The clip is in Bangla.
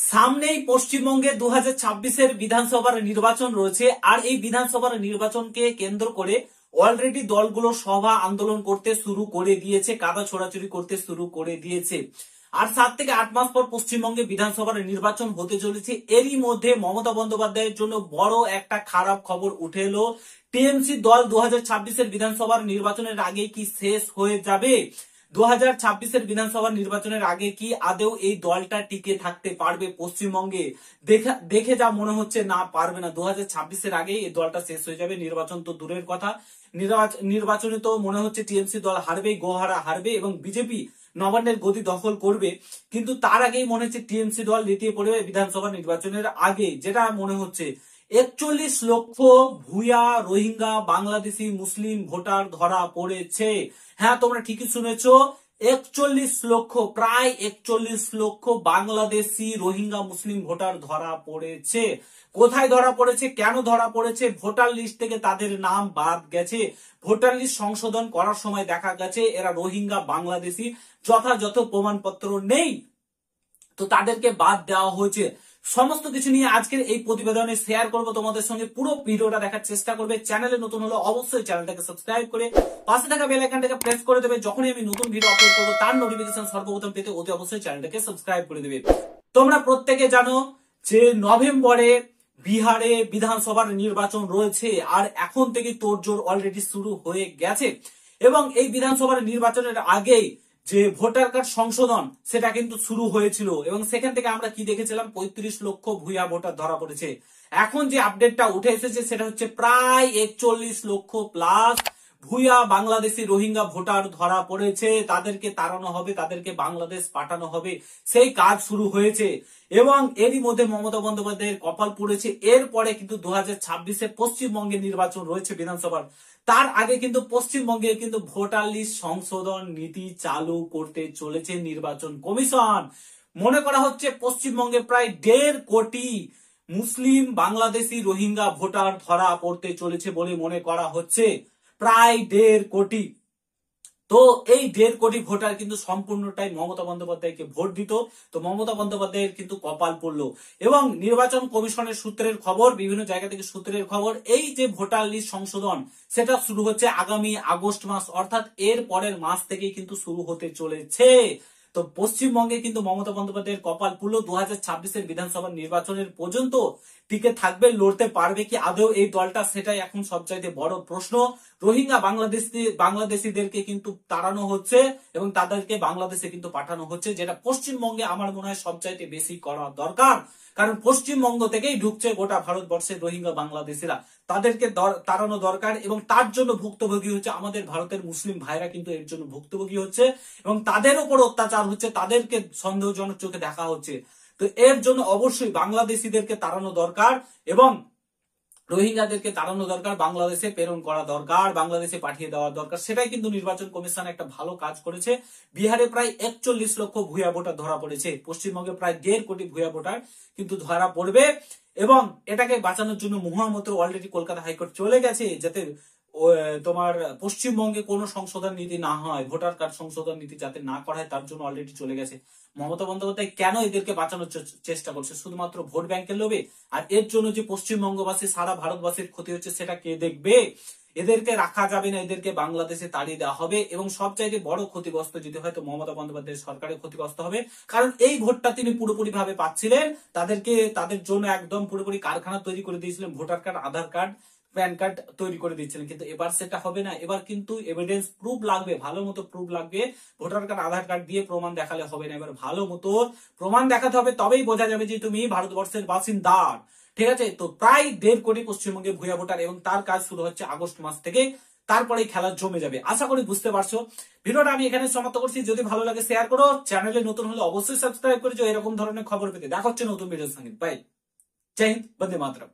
সামনেই পশ্চিমবঙ্গে 2026-এর বিধানসভার নির্বাচন রয়েছে। আর এই বিধানসভার নির্বাচনকে কেন্দ্র করে অলরেডি দলগুলো সভা আন্দোলন করতে শুরু করে দিয়েছে, কাদা ছোড়াছুড়ি করতে শুরু করে দিয়েছে। আর 7 থেকে 8 মাস পর পশ্চিমবঙ্গে বিধানসভার নির্বাচন হতে চলেছে। এরই মধ্যে মমতা বন্দ্যোপাধ্যায়ের জন্য বড় একটা খারাপ খবর উঠে এলো। টিএমসি দল 2026-এর বিধানসভার নির্বাচনের আগে কি শেষ হয়ে যাবে? 2026-এর বিধানসভা নির্বাচনের আগে কি আদৌ এই দলটা টিকে থাকতে পারবে পশ্চিমবঙ্গে? দেখে যা মনে হচ্ছে না, পারবে না। 2026-এর আগে এই দলটা শেষ হয়ে যাবে। নির্বাচন তো দূরের কথা, নির্বাচনে তো মনে হচ্ছে টিএমসি দল হারবে, গোহারা হারবে এবং বিজেপি নবান্নের গদি দখল করবে। কিন্তু তার আগেই মনে হচ্ছে টিএমসি দল দ্বিতীয় পড়বে বিধানসভা নির্বাচনের আগে, যেটা মনে হচ্ছে। 41 লক্ষ ভুয়া রোহিঙ্গা বাংলাদেশি মুসলিম ভোটার ধরা পড়েছে। হ্যাঁ, তোমরা ঠিকই শুনেছো, 41 লক্ষ, প্রায় 41 লক্ষ বাংলাদেশি রোহিঙ্গা মুসলিম ভোটার ধরা পড়েছে। কোথায় ধরা পড়েছে, কেন ধরা পড়েছে? ভোটার লিস্ট থেকে তাদের নাম বাদ গেছে। ভোটার লিস্ট সংশোধন করার সময় দেখা গেছে এরা রোহিঙ্গা বাংলাদেশি, যথাযথ প্রমাণপত্র নেই, তো তাদেরকে বাদ দেওয়া হয়েছে। সমস্ত কিছু নিয়ে আজকের এই প্রতিবেদনে শেয়ার করব তোমাদের সঙ্গে। পুরো ভিডিওটা দেখার চেষ্টা করবে। চ্যানেলে নতুন হলে অবশ্যই চ্যানেলটাকে সাবস্ক্রাইব করে পাশে থাকা বেল আইকনটাকে প্রেস করে দেবে। যখনই আমি নতুন ভিডিও আপলোড করবো তার নোটিফিকেশন সর্বপ্রথম পেতে অতি অবশ্যই চ্যানেলটাকে সাবস্ক্রাইব করে দেবে। তোমরা প্রত্যেকে জানো যে নভেম্বরে বিহারে বিধানসভার নির্বাচন রয়েছে। আর এখন থেকে তোড়জোড় অলরেডি শুরু হয়ে গেছে। এবং এই বিধানসভার নির্বাচনের আগেই যে ভোটার কার্ড সংশোধন সেটা কিন্তু শুরু হয়েছিল এবং সেখান থেকে আমরা কি দেখেছিলাম, 35 লক্ষ ভুয়া ভোটার ধরা পড়েছে। এখন যে আপডেটটা উঠে এসেছে সেটা হচ্ছে প্রায় 41 লক্ষ প্লাস ভুয়া বাংলাদেশি রোহিঙ্গা ভোটার ধরা পড়েছে। তাদেরকে তাড়ানো হবে, তাদেরকে বাংলাদেশ পাঠানো হবে, সেই কাজ শুরু হয়েছে। এবং এরই মধ্যে মমতা বন্দ্যোপাধ্যায়ের কপাল পুড়েছে। এরপরে কিন্তু 2026-এ পশ্চিমবঙ্গে নির্বাচন রয়েছে বিধানসভার। তার আগে কিন্তু পশ্চিমবঙ্গে কিন্তু ভোটার লিস্ট সংশোধন নীতি চালু করতে চলেছে নির্বাচন কমিশন। মনে করা হচ্ছে পশ্চিমবঙ্গে প্রায় 1.5 কোটি মুসলিম বাংলাদেশি রোহিঙ্গা ভোটার ধরা পড়তে চলেছে বলে মনে করা হচ্ছে, প্রায় 1.5 কোটি। তো এই 1.5 কোটি ভোটার কিন্তু সম্পূর্ণটাই মমতা বন্দ্যোপাধ্যায়কে ভোট দিত। তো মমতা বন্দ্যোপাধ্যায়ের কিন্তু কপাল পড়লো। এবং নির্বাচন কমিশনের সূত্রের খবর, বিভিন্ন জায়গা থেকে সূত্রের খবর, এই যে ভোটার লিস্ট সংশোধন সেটা শুরু হচ্ছে আগামী আগস্ট মাস, অর্থাৎ এর পরের মাস থেকেই কিন্তু শুরু হতে চলেছে। তো পশ্চিমবঙ্গে কিন্তু মমতা বন্দ্যোপাধ্যায়ের কপাল পুরো 2026-এর বিধানসভা নির্বাচনের পর্যন্ত টিকে থাকবে, লড়তে পারবে কি আদৌ এই দলটা, সেটাই এখন সবচাইতে বড় প্রশ্ন। রোহিঙ্গা বাংলাদেশিদেরকে কিন্তু তাড়ানো হচ্ছে এবং তাদেরকে বাংলাদেশে কিন্তু পাঠানো হচ্ছে, যেটা পশ্চিমবঙ্গে আমার মনে হয় সবচাইতে বেশি করা দরকার। কারণ পশ্চিমবঙ্গ থেকেই ঢুকছে গোটা ভারতবর্ষের রোহিঙ্গা বাংলাদেশিরা, তাদেরকে তাড়ানো দরকার। এবং তার জন্য ভুক্তভোগী হচ্ছে আমাদের ভারতের মুসলিম ভাইরা, কিন্তু এর জন্য ভুক্তভোগী হচ্ছে এবং তাদের উপর অত্যাচার হচ্ছে, তাদেরকে সন্দেহজনক চোখে দেখা হচ্ছে। তো এর জন্য অবশ্যই বাংলাদেশিদেরকে তাড়ানো দরকার এবং রোহিঙ্গাদেরকে তাড়ানো দরকার, বাংলাদেশে প্রেরণ করা দরকার, বাংলাদেশে পাঠিয়ে দেওয়া দরকার। সেটাই কিন্তু নির্বাচন কমিশন একটা ভালো কাজ করেছে। বিহারে প্রায় 41 লক্ষ ভুয়া ভোটার ধরা পড়েছে, পশ্চিমবঙ্গে প্রায় 1.5 কোটি ভুয়া ভোটার কিন্তু ধরা পড়বে। এবং এটাকে বাঁচানোর জন্য মহামন্ত্র অলরেডি কলকাতা হাইকোর্ট চলে গেছে, যাতে তোমার পশ্চিমবঙ্গে কোনো সংশোধন নীতি না হয়, ভোটার কার্ড সংশোধন নীতি যাতে না করা হয়, তার জন্য অলরেডি চলে গেছে। মমতা বন্দ্যোপাধ্যায় কেন এদেরকে বাঁচানোর চেষ্টা করছে? শুধুমাত্র ভোট ব্যাংকের লোভে? আর এর জন্য যে পশ্চিমবঙ্গবাসী সারা ভারতবাসীর ক্ষতি হচ্ছে সেটা কে দেখবে? এদেরকে রাখা যাবে না, এদেরকে বাংলাদেশে তাড়িয়ে দেওয়া হবে। এবং সবচাইতে বড় ক্ষতিগ্রস্ত যদি হয় তো মমতা বন্দ্যোপাধ্যায়ের সরকারের ক্ষতিগ্রস্ত হবে। কারণ এই ভোটটা তিনি পুরোপুরি ভাবে পাচ্ছিলেন, তাদের জন্য একদম পুরোপুরি কারখানা তৈরি করে দিয়েছিলেন, ভোটার কার্ড, আধার কার্ড, প্যান কার্ড তৈরি করে দিচ্ছিলেন। কিন্তু এবার সেটা হবে না। এবার কিন্তু এভিডেন্স প্রুফ লাগবে, ভালো মতো প্রুফ লাগবে। ভোটার কার্ড, আধার কার্ড দিয়ে প্রমাণ দেখালে হবে না, এবার ভালো মতো প্রমাণ দেখাতে হবে, তবেই বোঝা যাবে যে তুমি ভারতবর্ষের বাসিন্দা। ঠিক আছে? তো প্রায় 1.5 কোটি পশ্চিমবঙ্গে ভুয়া ভোটার এবং তার কাজ শুরু হচ্ছে আগস্ট মাস থেকে। তারপরে খেলা জমে যাবে, আশা করি বুঝতে পারছো। ভিডিওটা আমি এখানে সমাপ্ত করছি। যদি ভালো লাগে শেয়ার করো, চ্যানেলে নতুন হলে অবশ্যই সাবস্ক্রাইব করে এরকম ধরনের খবর পেতে। দেখা হচ্ছে নতুন ভিডিওর সঙ্গে। বাই। জয় হিন্দ, বন্দে মাতরম।